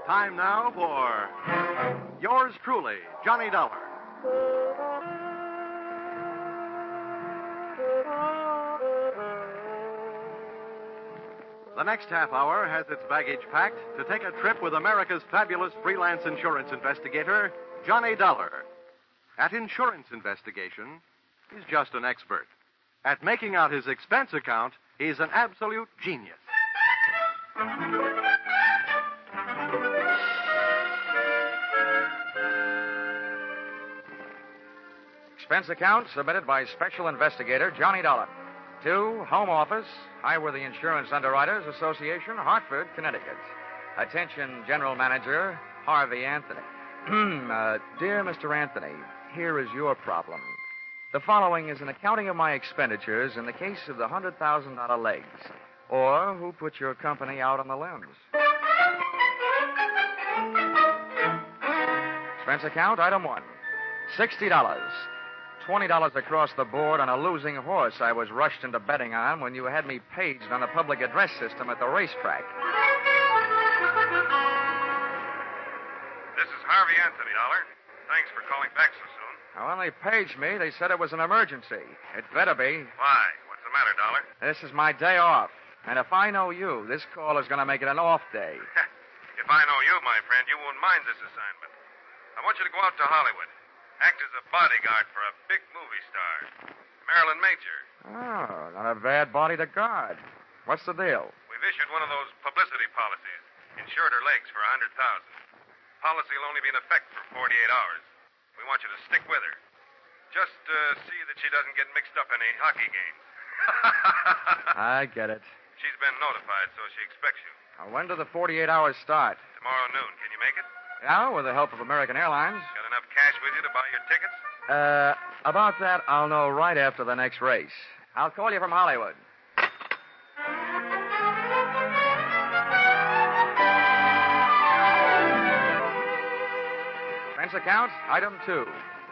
Time now for yours truly, Johnny Dollar. The next half hour has its baggage packed to take a trip with America's fabulous freelance insurance investigator, Johnny Dollar. At insurance investigation, he's just an expert. At making out his expense account, he's an absolute genius. Expense account submitted by Special Investigator Johnny Dollar. To Home Office, Highworthy Insurance Underwriters Association, Hartford, Connecticut. Attention, General Manager Harvey Anthony. Dear Mr. Anthony, here is your problem. The following is an accounting of my expenditures in the case of the $100,000 legs, or who put your company out on the limbs. Expense account, item 1, $60. $20 across the board on a losing horse I was rushed into betting on when you had me paged on the public address system at the racetrack. This is Harvey Anthony, Dollar. Thanks for calling back so soon. Now, when they paged me, they said it was an emergency. It better be. Why? What's the matter, Dollar? This is my day off. And if I know you, this call is going to make it an off day. If I know you, my friend, you won't mind this assignment. I want you to go out to Hollywood. Act as a bodyguard for a big movie star, Marilyn Major. Oh, not a bad body to guard. What's the deal? We've issued one of those publicity policies. Insured her legs for $100,000. Policy will only be in effect for 48 hours. We want you to stick with her. Just see that she doesn't get mixed up in any hockey games. I get it. She's been notified, so she expects you. Now, when do the 48 hours start? Tomorrow noon. Can you make it? Yeah, with the help of American Airlines. Got enough cash with you to buy your tickets? About that, I'll know right after the next race. I'll call you from Hollywood. Expense account, item 2,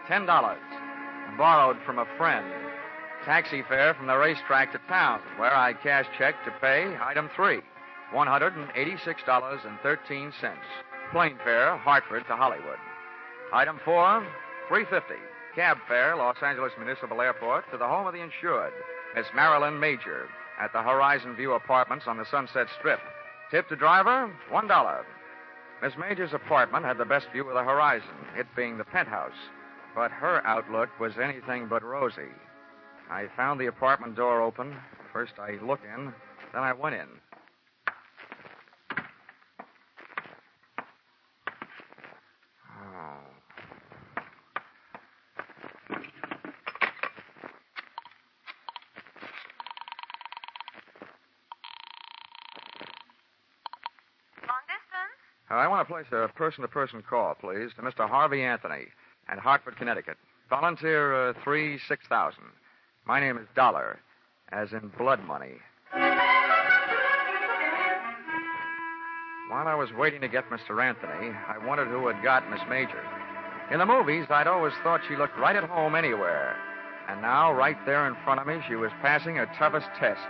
$10. Borrowed from a friend. Taxi fare from the racetrack to town, where I cash check to pay, item 3, $186.13. Plane fare, Hartford to Hollywood. Item 4, $3.50. Cab fare, Los Angeles Municipal Airport to the home of the insured, Miss Marilyn Major, at the Horizon View Apartments on the Sunset Strip. Tip to driver, $1. Miss Major's apartment had the best view of the horizon, it being the penthouse. But her outlook was anything but rosy. I found the apartment door open. First I looked in, then I went in. I want to place a person-to-person call, please, to Mr. Harvey Anthony at Hartford, Connecticut. Volunteer 3-6000. My name is Dollar, as in blood money. While I was waiting to get Mr. Anthony, I wondered who had got Miss Major. In the movies, I'd always thought she looked right at home anywhere. And now, right there in front of me, she was passing her toughest test.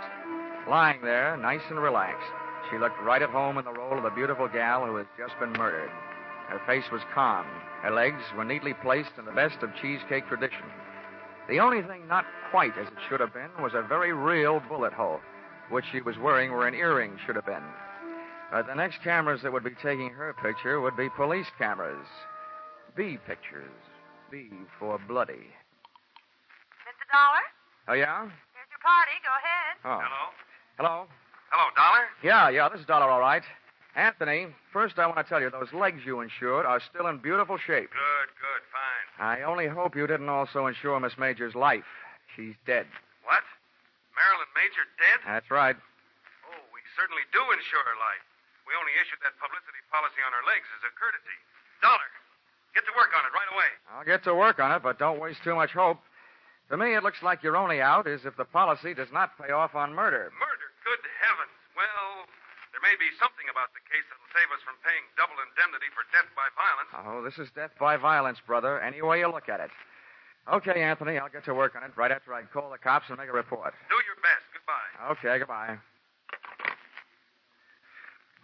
Lying there, nice and relaxed. She looked right at home in the role of the beautiful gal who had just been murdered. Her face was calm. Her legs were neatly placed in the best of cheesecake tradition. The only thing not quite as it should have been was a very real bullet hole, which she was wearing where an earring should have been. The next cameras that would be taking her picture would be police cameras. B pictures. B for bloody. Mr. Dollar? Oh, yeah? Here's your party. Go ahead. Oh. Hello? Hello? Hello, Dollar? Yeah, this is Dollar, all right. Anthony, first I want to tell you, those legs you insured are still in beautiful shape. Good, fine. I only hope you didn't also insure Miss Major's life. She's dead. What? Marilyn Major dead? That's right. Oh, we certainly do insure her life. We only issued that publicity policy on her legs as a courtesy. Dollar, get to work on it right away. I'll get to work on it, but don't waste too much hope. To me, it looks like your only out is if the policy does not pay off on murder. Murder? Good heavens. Well, there may be something about the case that'll save us from paying double indemnity for death by violence. Oh, this is death by violence, brother, any way you look at it. Okay, Anthony, I'll get to work on it right after I call the cops and make a report. Do your best. Goodbye. Okay, goodbye.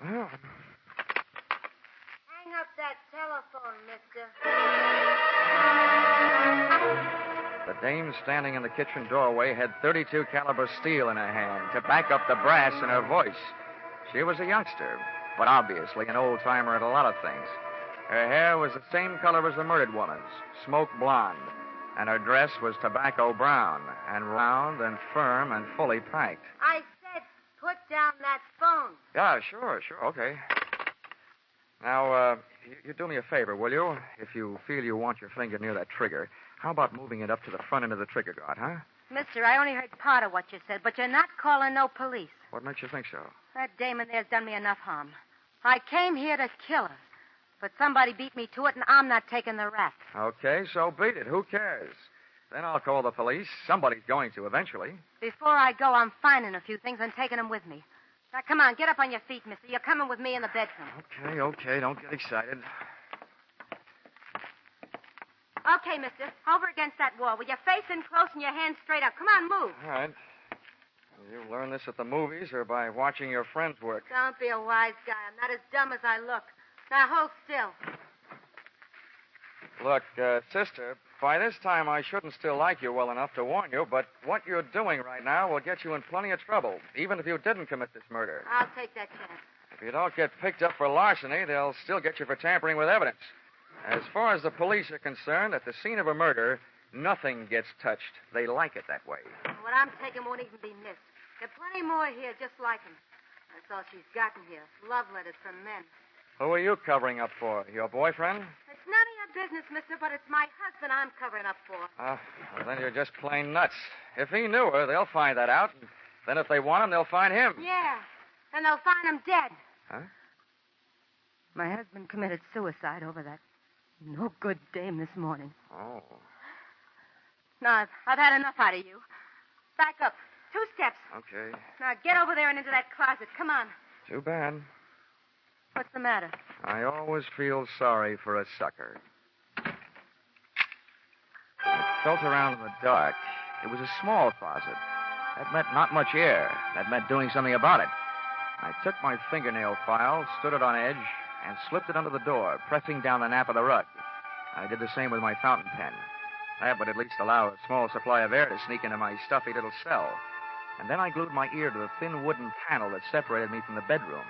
Well, that telephone, mister. The dame standing in the kitchen doorway had .32 caliber steel in her hand to back up the brass in her voice. She was a youngster, but obviously an old-timer at a lot of things. Her hair was the same color as the murdered woman's, smoke blonde, and her dress was tobacco brown and round and firm and fully packed. I said put down that phone. Yeah, sure, okay. Now, you do me a favor, will you? If you feel you want your finger near that trigger, how about moving it up to the front end of the trigger guard, huh? Mister, I only heard part of what you said, but you're not calling no police. What makes you think so? That dame in there's done me enough harm. I came here to kill her, but somebody beat me to it, and I'm not taking the rap. Okay, so beat it. Who cares? Then I'll call the police. Somebody's going to eventually. Before I go, I'm finding a few things and taking them with me. Now, come on, get up on your feet, mister. You're coming with me in the bedroom. Okay. Don't get excited. Okay, mister. Over against that wall with your face in close and your hands straight up. Come on, move. All right. You learn this at the movies or by watching your friends work? Don't be a wise guy. I'm not as dumb as I look. Now, hold still. Look, sister, by this time I shouldn't still like you well enough to warn you, but what you're doing right now will get you in plenty of trouble, even if you didn't commit this murder. I'll take that chance. If you don't get picked up for larceny, they'll still get you for tampering with evidence. As far as the police are concerned, at the scene of a murder, nothing gets touched. They like it that way. What I'm taking won't even be missed. There are plenty more here just like him. That's all she's gotten here. Love letters from men. Who are you covering up for? Your boyfriend? It's none of your business, mister, but it's my husband I'm covering up for. Well, then you're just plain nuts. If he knew her, they'll find that out. And then if they want him, they'll find him. Yeah, and they'll find him dead. Huh? My husband committed suicide over that no good dame this morning. Oh. No, I've had enough out of you. Back up. 2 steps. Okay. Now get over there and into that closet. Come on. Too bad. What's the matter? I always feel sorry for a sucker. I felt around in the dark. It was a small closet. That meant not much air. That meant doing something about it. I took my fingernail file, stood it on edge, and slipped it under the door, pressing down the nap of the rug. I did the same with my fountain pen. That would at least allow a small supply of air to sneak into my stuffy little cell. And then I glued my ear to the thin wooden panel that separated me from the bedroom.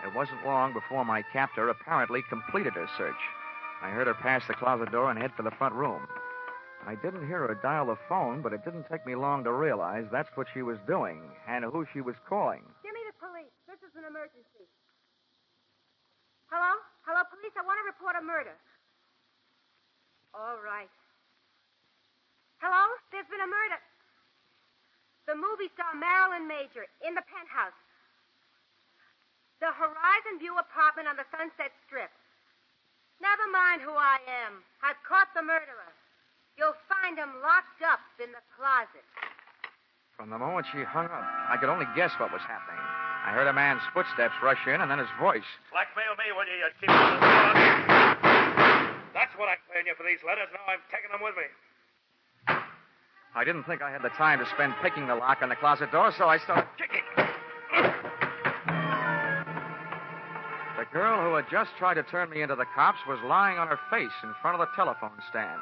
It wasn't long before my captor apparently completed her search. I heard her pass the closet door and head for the front room. I didn't hear her dial the phone, but it didn't take me long to realize that's what she was doing and who she was calling. Give me the police. This is an emergency. Hello? Hello, police. I want to report a murder. All right. Hello? There's been a murder. The movie star Marilyn Major in the penthouse. The Horizon View apartment on the Sunset Strip. Never mind who I am. I've caught the murderer. You'll find him locked up in the closet. From the moment she hung up, I could only guess what was happening. I heard a man's footsteps rush in, and then his voice. Blackmail me, will you, you cheap little dog? That's what I'm paying you for these letters. Now I'm taking them with me. I didn't think I had the time to spend picking the lock on the closet door, so I started kicking. The girl who had just tried to turn me into the cops was lying on her face in front of the telephone stand,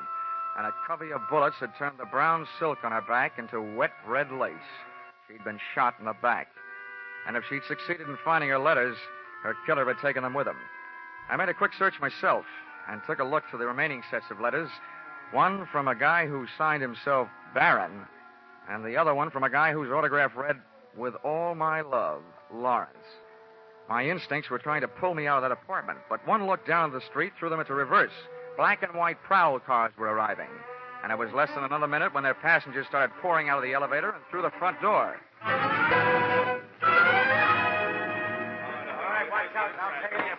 and a covey of bullets had turned the brown silk on her back into wet red lace. She'd been shot in the back. And if she'd succeeded in finding her letters, her killer had taken them with him. I made a quick search myself and took a look through the remaining sets of letters. One from a guy who signed himself Baron, and the other one from a guy whose autograph read, "With all my love, Lawrence." My instincts were trying to pull me out of that apartment, but one look down the street threw them into reverse. Black and white prowl cars were arriving, and it was less than another minute when their passengers started pouring out of the elevator and through the front door. All right, watch out. I'll take it.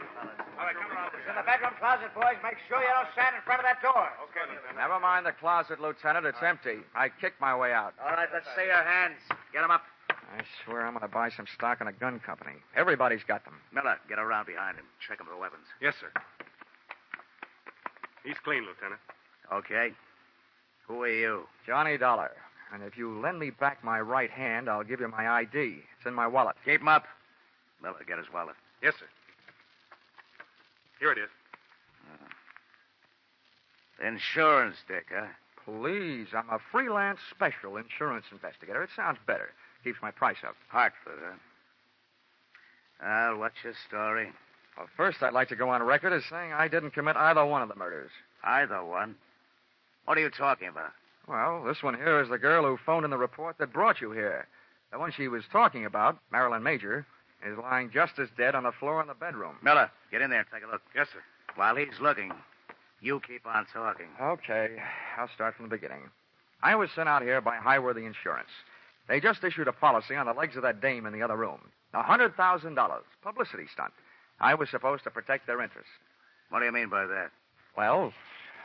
All right, come around. In the bedroom closet, boys. Make sure you don't stand in front of that door. Okay, Lieutenant. Never mind the closet, Lieutenant. It's empty. I kicked my way out. All right, let's see your hands. Get them up. I swear I'm going to buy some stock in a gun company. Everybody's got them. Miller, get around behind him. Check him for weapons. Yes, sir. He's clean, Lieutenant. Okay. Who are you? Johnny Dollar. And if you lend me back my right hand, I'll give you my ID. It's in my wallet. Keep him up. Miller, get his wallet. Yes, sir. Here it is. Insurance dick, huh? Please, I'm a freelance special insurance investigator. It sounds better. Keeps my price up. Hartford, huh? Well, what's your story? Well, first, I'd like to go on record as saying I didn't commit either one of the murders. Either one? What are you talking about? Well, this one here is the girl who phoned in the report that brought you here. The one she was talking about, Marilyn Major, is lying just as dead on the floor in the bedroom. Miller, get in there and take a look. Yes, sir. While he's looking, you keep on talking. Okay, I'll start from the beginning. I was sent out here by Highworthy Insurance. They just issued a policy on the legs of that dame in the other room. $100,000. Publicity stunt. I was supposed to protect their interests. What do you mean by that? Well,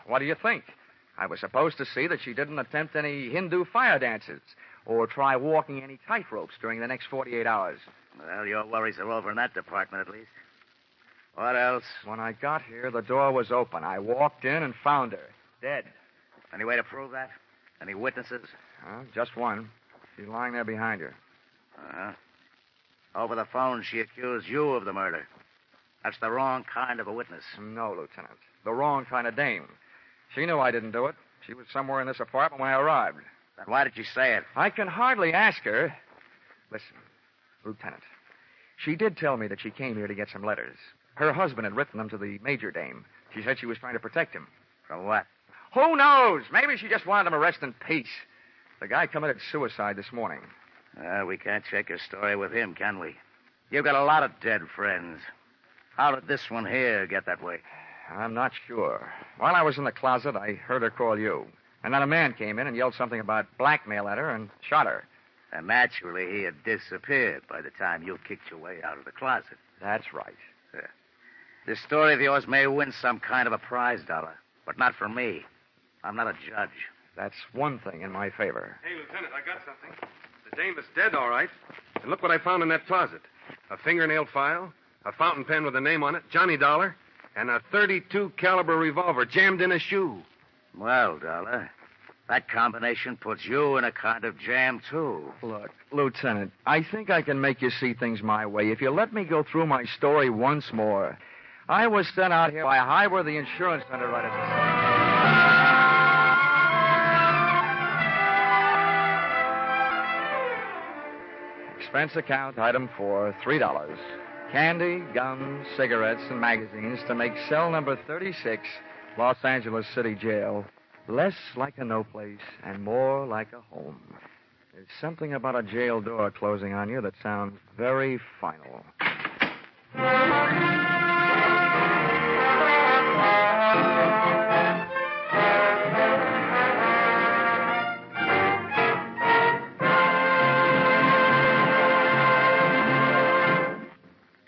what do you think? I was supposed to see that she didn't attempt any Hindu fire dances or try walking any tightropes during the next 48 hours. Well, your worries are over in that department, at least. What else? When I got here, the door was open. I walked in and found her, dead. Any way to prove that? Any witnesses? Just one. She's lying there behind her. Uh-huh. Over the phone, she accused you of the murder. That's the wrong kind of a witness. No, Lieutenant. The wrong kind of dame. She knew I didn't do it. She was somewhere in this apartment when I arrived. Then why did you say it? I can hardly ask her. Listen, Lieutenant, she did tell me that she came here to get some letters. Her husband had written them to the major dame. She said she was trying to protect him. From what? Who knows? Maybe she just wanted him arrested in peace. The guy committed suicide this morning. We can't check your story with him, can we? You've got a lot of dead friends. How did this one here get that way? I'm not sure. While I was in the closet, I heard her call you. And then a man came in and yelled something about blackmail at her and shot her. And naturally, he had disappeared by the time you kicked your way out of the closet. That's right. This story of yours may win some kind of a prize dollar, but not for me. I'm not a judge. That's one thing in my favor. Hey, Lieutenant, I got something. The dame is dead, all right. And look what I found in that closet. A fingernail file, a fountain pen with a name on it, Johnny Dollar, and a .32 caliber revolver jammed in a shoe. Well, Dollar, that combination puts you in a kind of jam, too. Look, Lieutenant, I think I can make you see things my way if you let me go through my story once more. I was sent out here by Highworthy Insurance Underwriters. Expense account, item 4, $3. Candy, gum, cigarettes, and magazines to make cell number 36, Los Angeles City Jail, less like a no place and more like a home. There's something about a jail door closing on you that sounds very final.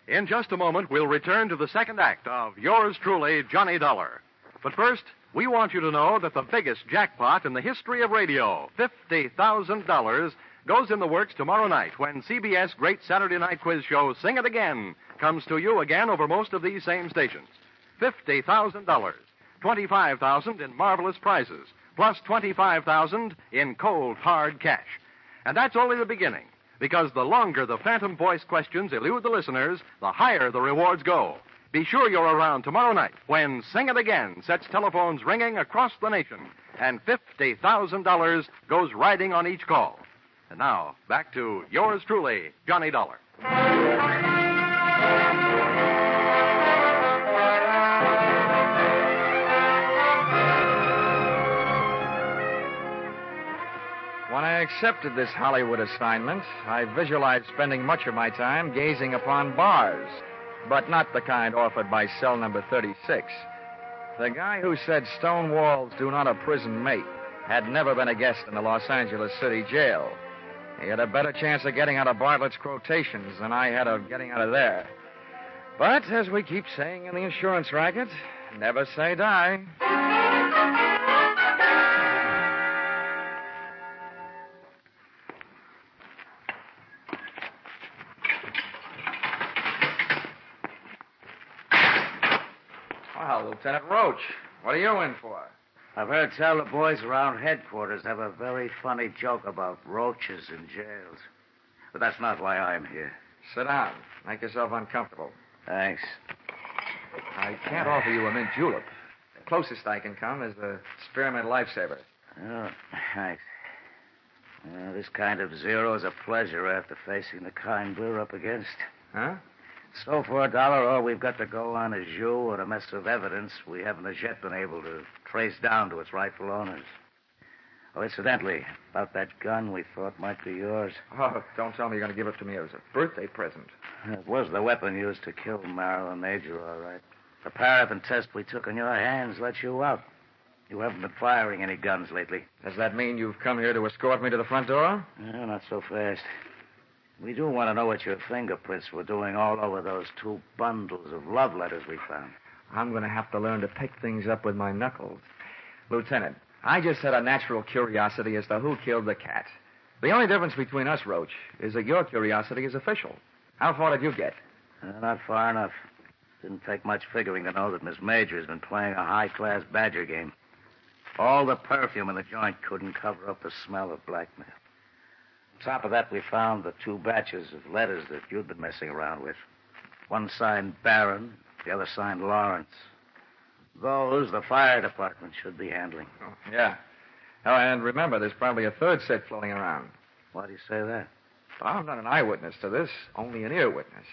In just a moment, we'll return to the second act of Yours Truly, Johnny Dollar. But first, we want you to know that the biggest jackpot in the history of radio, $50,000, goes in the works tomorrow night when CBS Great Saturday Night Quiz Show, Sing It Again, comes to you again over most of these same stations. $50,000, $25,000 in marvelous prizes, plus $25,000 in cold, hard cash. And that's only the beginning. Because the longer the phantom voice questions elude the listeners, the higher the rewards go. Be sure you're around tomorrow night when Sing It Again sets telephones ringing across the nation and $50,000 goes riding on each call. And now, back to Yours Truly, Johnny Dollar. When I accepted this Hollywood assignment, I visualized spending much of my time gazing upon bars, but not the kind offered by cell number 36. The guy who said stone walls do not a prison make had never been a guest in the Los Angeles City Jail. He had a better chance of getting out of Bartlett's quotations than I had of getting out of there. But, as we keep saying in the insurance racket, never say die. Well, Lieutenant Roach, what are you in for? I've heard tell the boys around headquarters have a very funny joke about roaches in jails. But that's not why I'm here. Sit down. Make yourself uncomfortable. Thanks. I can't offer you a mint julep. closest I can come is the spearmint lifesaver. Oh, thanks. This kind of zero is a pleasure after facing the kind we're up against. Huh? So for $1, all we've got to go on is you and a mess of evidence we haven't as yet been able to trace down to its rightful owners. Oh, incidentally, about that gun we thought might be yours. Oh, don't tell me you're going to give it to me as a birthday present. It was the weapon used to kill Marilyn Major, all right. The paraffin test we took on your hands let you out. You haven't been firing any guns lately. Does that mean you've come here to escort me to the front door? No, not so fast. We do want to know what your fingerprints were doing all over those 2 bundles of love letters we found. I'm going to have to learn to pick things up with my knuckles. Lieutenant, I just had a natural curiosity as to who killed the cat. The only difference between us, Roach, is that your curiosity is official. How far did you get? Not far enough. Didn't take much figuring to know that Miss Major has been playing a high-class badger game. All the perfume in the joint couldn't cover up the smell of blackmail. On top of that, we found the 2 batches of letters that you'd been messing around with. One signed Barron, the other signed Lawrence. Those the fire department should be handling. Oh, yeah. Oh, and remember, there's probably a 3rd set floating around. Why do you say that? Well, I'm not an eyewitness to this, only an ear witness.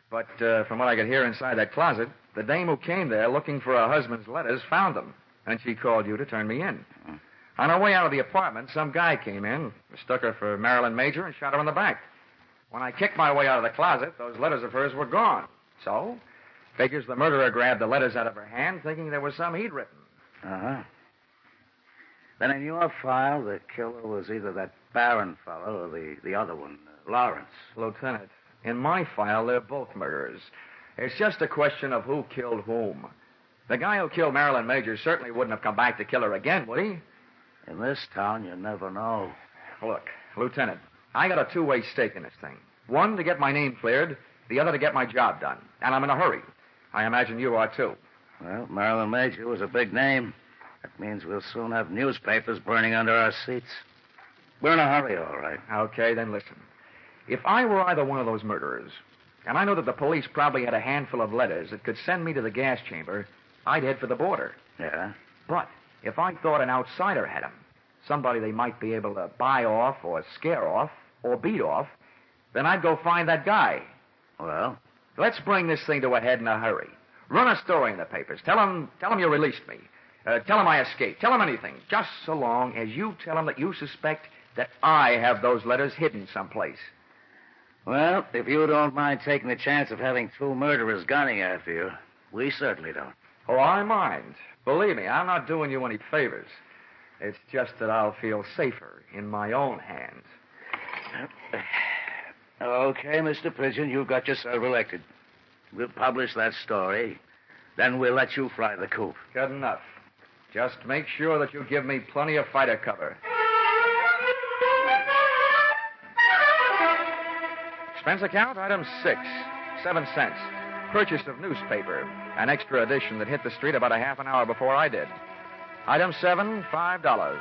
But from what I could hear inside that closet, the dame who came there looking for her husband's letters found them, and she called you to turn me in. Mm-hmm. On her way out of the apartment, some guy came in, mistook her for Marilyn Major, and shot her in the back. When I kicked my way out of the closet, those letters of hers were gone. So, figures the murderer grabbed the letters out of her hand, thinking there was some he'd written. Uh-huh. Then in your file, the killer was either that Barron fellow or the other one, Lawrence. Lieutenant, in my file, they're both murderers. It's just a question of who killed whom. The guy who killed Marilyn Major certainly wouldn't have come back to kill her again, would he? In this town, you never know. Look, Lieutenant, I got a 2-way stake in this thing. One, to get my name cleared. The other, to get my job done. And I'm in a hurry. I imagine you are, too. Well, Marilyn Major was a big name. That means we'll soon have newspapers burning under our seats. We're in a hurry, all right. Okay, then listen. If I were either one of those murderers, and I know that the police probably had a handful of letters that could send me to the gas chamber, I'd head for the border. Yeah? But if I thought an outsider had them, somebody they might be able to buy off or scare off or beat off, then I'd go find that guy. Well? Let's bring this thing to a head in a hurry. Run a story in the papers. Tell them you released me. Tell them I escaped. Tell them anything, just so long as you tell them that you suspect that I have those letters hidden someplace. Well, if you don't mind taking the chance of having 2 murderers gunning after you, we certainly don't. Oh, I mind. Believe me, I'm not doing you any favors. It's just that I'll feel safer in my own hands. Okay, Mr. Pigeon, you've got yourself elected. We'll publish that story. Then we'll let you fly the coop. Good enough. Just make sure that you give me plenty of fighter cover. Expense account, item 6, 7 cents. Purchase of newspaper, an extra edition that hit the street about a half an hour before I did. Item 7, $5.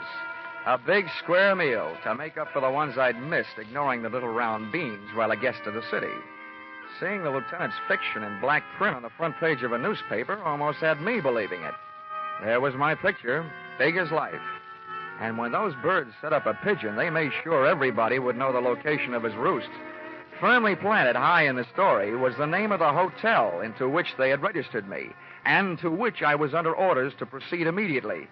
A big square meal to make up for the ones I'd missed, ignoring the little round beans while a guest of the city. Seeing the lieutenant's fiction in black print on the front page of a newspaper almost had me believing it. There was my picture, big as life. And when those birds set up a pigeon, they made sure everybody would know the location of his roost. Firmly planted high in the story was the name of the hotel into which they had registered me, and to which I was under orders to proceed immediately.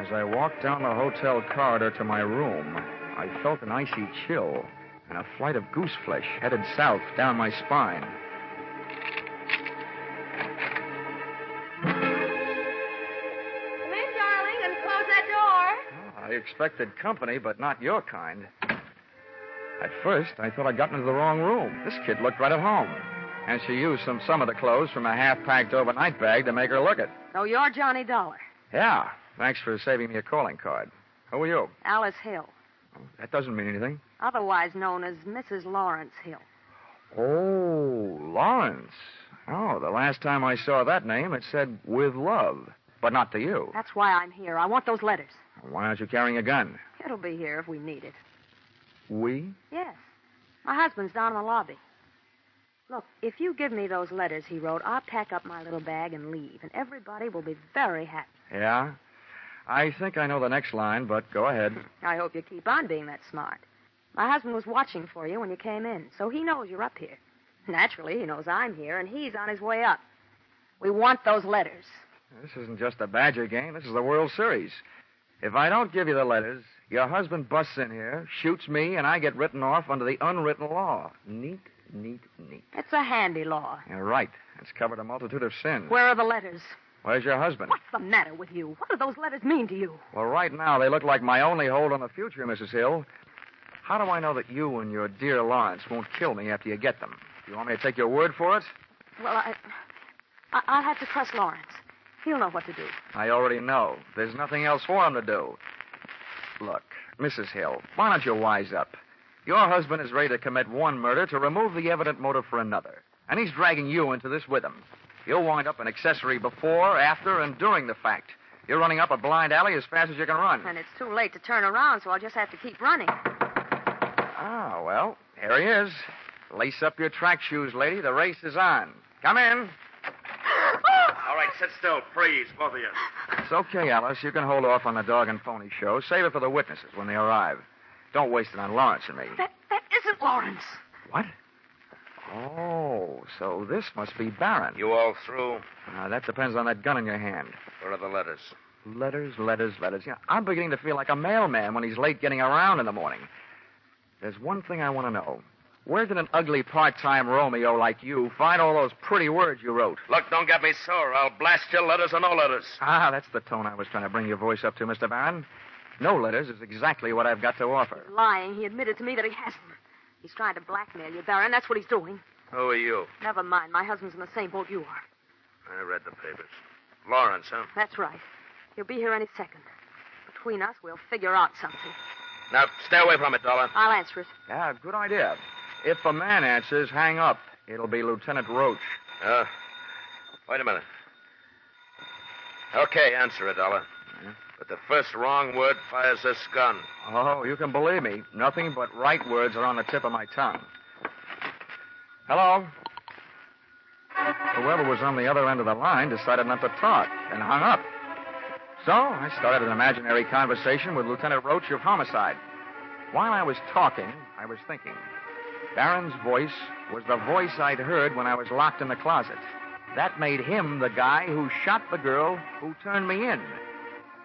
As I walked down the hotel corridor to my room, I felt an icy chill and a flight of goose flesh headed south down my spine. Come in, darling, and close that door. I expected company, but not your kind. At first, I thought I'd gotten into the wrong room. This kid looked right at home. And she used some of the clothes from a half-packed overnight bag to make her look it. So you're Johnny Dollar. Yeah. Thanks for saving me a calling card. Who are you? Alice Hill, That doesn't mean anything. otherwise known as Mrs. Lawrence Hill. Oh, Lawrence. Oh, the last time I saw that name, it said with love, but not to you. That's why I'm here. I want those letters. Why aren't you carrying a gun? It'll be here if we need it. We? Yes. My husband's down in the lobby. Look, if you give me those letters he wrote, I'll pack up my little bag and leave, and everybody will be very happy. Yeah? I think I know the next line, but go ahead. I hope you keep on being that smart. My husband was watching for you when you came in, so he knows you're up here. Naturally, he knows I'm here, and he's on his way up. We want those letters. This isn't just a Badger game. This is the World Series. If I don't give you the letters, your husband busts in here, shoots me, and I get written off under the unwritten law. Neat, neat, neat. It's a handy law. You're right. It's covered a multitude of sins. Where are the letters? Where's your husband? What's the matter with you? What do those letters mean to you? Well, right now, they look like my only hold on the future, Mrs. Hill. How do I know that you and your dear Lawrence won't kill me after you get them? Do you want me to take your word for it? Well, I have to trust Lawrence. He'll know what to do. I already know. There's nothing else for him to do. Look, Mrs. Hill, why don't you wise up? Your husband is ready to commit one murder to remove the evident motive for another. And he's dragging you into this with him. You'll wind up an accessory before, after, and during the fact. You're running up a blind alley as fast as you can run. And it's too late to turn around, so I'll just have to keep running. Ah, well, here he is. Lace up your track shoes, lady. The race is on. Come in. All right, sit still. Freeze, both of you. It's okay, Alice. You can hold off on the dog and pony show. Save it for the witnesses when they arrive. Don't waste it on Lawrence and me. That isn't Lawrence. What? Oh, so this must be Barron. You all through? That depends on that gun in your hand. Where are the letters? Letters. Yeah, I'm beginning to feel like a mailman when he's late getting around in the morning. There's one thing I want to know. Where did an ugly part-time Romeo like you find all those pretty words you wrote? Look, don't get me sore. I'll blast you, letters or no letters. That's the tone I was trying to bring your voice up to, Mr. Barron. No letters is exactly what I've got to offer. He's lying. He admitted to me that he hasn't. He's trying to blackmail you, Barron. That's what he's doing. Who are you? Never mind. My husband's in the same boat you are. I read the papers. Lawrence, huh? That's right. He'll be here any second. Between us, we'll figure out something. Now, stay away from it, Dollar. I'll answer it. Yeah, good idea. If a man answers, hang up. It'll be Lieutenant Roach. Wait a minute. Okay, answer it, Dollar. But the first wrong word fires this gun. Oh, you can believe me. Nothing but right words are on the tip of my tongue. Hello? Whoever was on the other end of the line decided not to talk and hung up. So I started an imaginary conversation with Lieutenant Roach of Homicide. While I was talking, I was thinking. Barron's voice was the voice I'd heard when I was locked in the closet. That made him the guy who shot the girl who turned me in.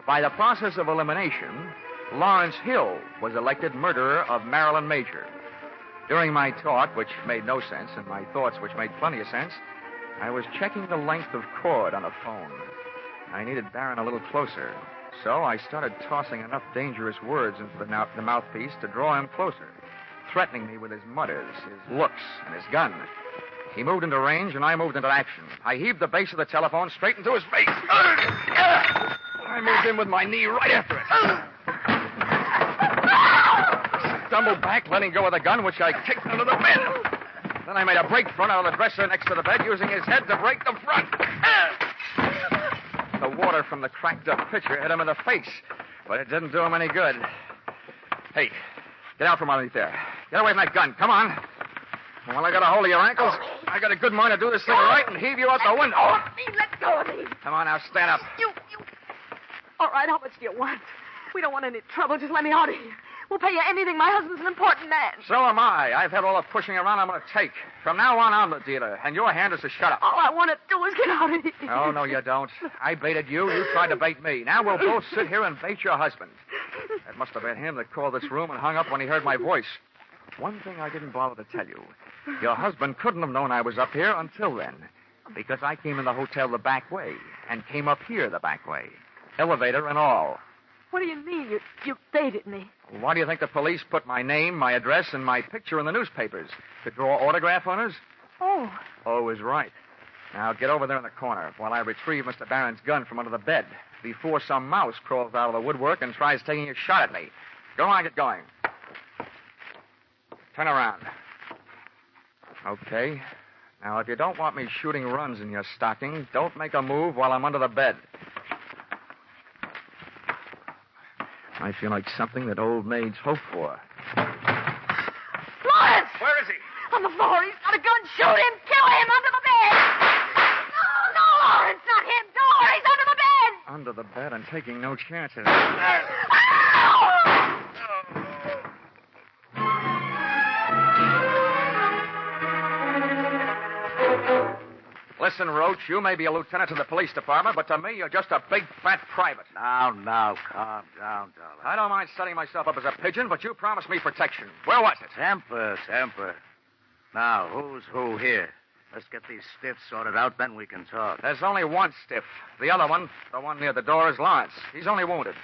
By the process of elimination, Lawrence Hill was elected murderer of Marilyn Major. During my talk, which made no sense, and my thoughts, which made plenty of sense, I was checking the length of cord on the phone. I needed Barron a little closer, so I started tossing enough dangerous words into the mouthpiece to draw him closer, threatening me with his mutters, his looks, and his gun. He moved into range, and I moved into action. I heaved the base of the telephone straight into his face. I moved in with my knee right after it. I stumbled back, letting go of the gun, which I kicked under the bed. Then I made a break front out of the dresser next to the bed, using his head to break the front. The water from the cracked-up pitcher hit him in the face, but it didn't do him any good. Hey, get out from underneath there. Get away from that gun. Come on. Well, I got a hold of your ankles. I got a good mind to do this thing right and heave you out the window. Let go of me. Come on now, stand up. You. All right, how much do you want? We don't want any trouble. Just let me out of here. We'll pay you anything. My husband's an important man. So am I. I've had all the pushing around I'm going to take. From now on, I'm the dealer, and your hand is to shut up. All I want to do is get out of here. Oh, no, you don't. I baited you. You tried to bait me. Now we'll both sit here and bait your husband. That must have been him that called this room and hung up when he heard my voice. One thing I didn't bother to tell you. Your husband couldn't have known I was up here until then, because I came in the hotel the back way and came up here the back way. Elevator and all. What do you mean? You baited me. Why do you think the police put my name, my address, and my picture in the newspapers? To draw autograph on us? Oh. Oh, is right. Now get over there in the corner while I retrieve Mr. Barron's gun from under the bed before some mouse crawls out of the woodwork and tries taking a shot at me. Go on, get going. Turn around. Okay. Now, if you don't want me shooting runs in your stocking, don't make a move while I'm under the bed. I feel like something that old maids hope for. Lawrence! Where On the floor. He's got a gun. Shoot him. Kill him. Under the bed. No, Lawrence, not him. Door. He's under the bed. Under the bed and taking no chances. Listen, Roach, you may be a lieutenant to the police department, but to me, you're just a big, fat private. Now, calm down, darling. I don't mind setting myself up as a pigeon, but you promised me protection. Where was it? Temper. Now, who's who here? Let's get these stiffs sorted out, then we can talk. There's only one stiff. The other one, the one near the door, is Lawrence. He's only wounded.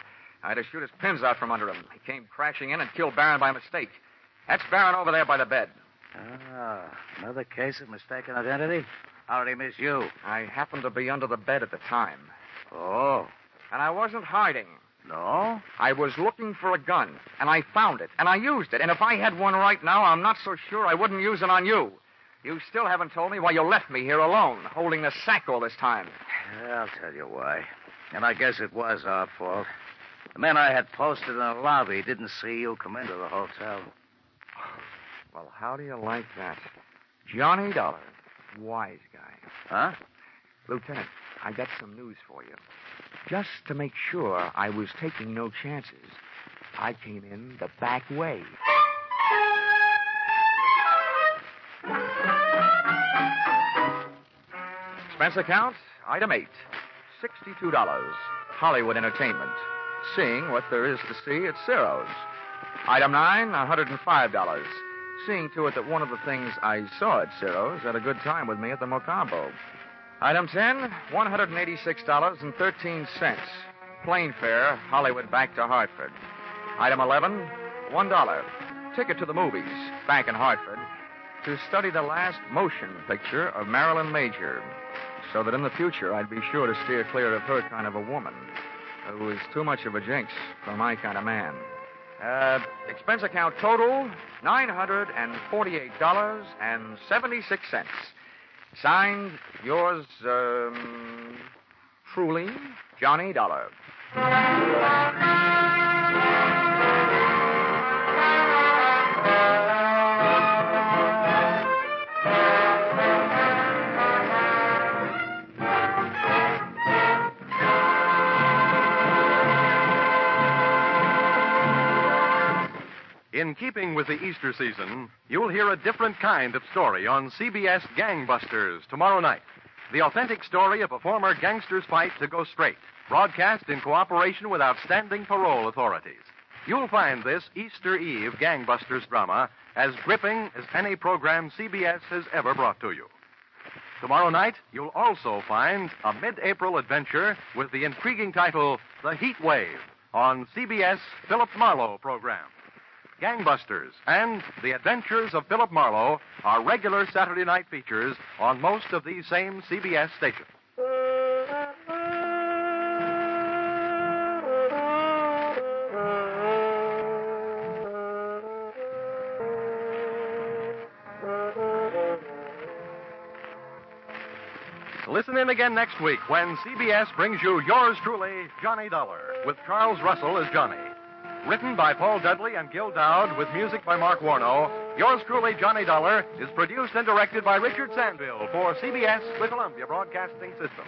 I had to shoot his pins out from under him. He came crashing in and killed Barron by mistake. That's Barron over there by the bed. Another case of mistaken identity? How did he miss you? I happened to be under the bed at the time. Oh. And I wasn't hiding. No? I was looking for a gun, and I found it, and I used it. And if I had one right now, I'm not so sure I wouldn't use it on you. You still haven't told me why you left me here alone, holding the sack all this time. I'll tell you why. And I guess it was our fault. The men I had posted in the lobby didn't see you come into the hotel. Well, how do you like that? Johnny Dollar. Wise guy. Huh? Lieutenant, I got some news for you. Just to make sure I was taking no chances, I came in the back way. Expense account, item 8, $62. Hollywood Entertainment. Seeing what there is to see at Ciro's. Item 9, $105. Seeing to it that one of the things I saw at Ciro's had a good time with me at the Mocambo. Item 10, $186.13. Plane fare, Hollywood back to Hartford. Item 11, $1. Ticket to the movies, back in Hartford, to study the last motion picture of Marilyn Major, so that in the future I'd be sure to steer clear of her kind of a woman, who is too much of a jinx for my kind of man. Expense account total, $948.76. Signed, yours, truly, Johnny Dollar. In keeping with the Easter season, you'll hear a different kind of story on CBS Gangbusters tomorrow night. The authentic story of a former gangster's fight to go straight, broadcast in cooperation with outstanding parole authorities. You'll find this Easter Eve Gangbusters drama as gripping as any program CBS has ever brought to you. Tomorrow night, you'll also find a mid-April adventure with the intriguing title, The Heat Wave, on CBS Philip Marlowe program. Gangbusters and The Adventures of Philip Marlowe are regular Saturday night features on most of these same CBS stations. Listen in again next week when CBS brings you yours truly, Johnny Dollar, with Charles Russell as Johnny. Written by Paul Dudley and Gil Dowd with music by Mark Warno, yours truly, Johnny Dollar, is produced and directed by Richard Sandville for CBS, the Columbia Broadcasting System.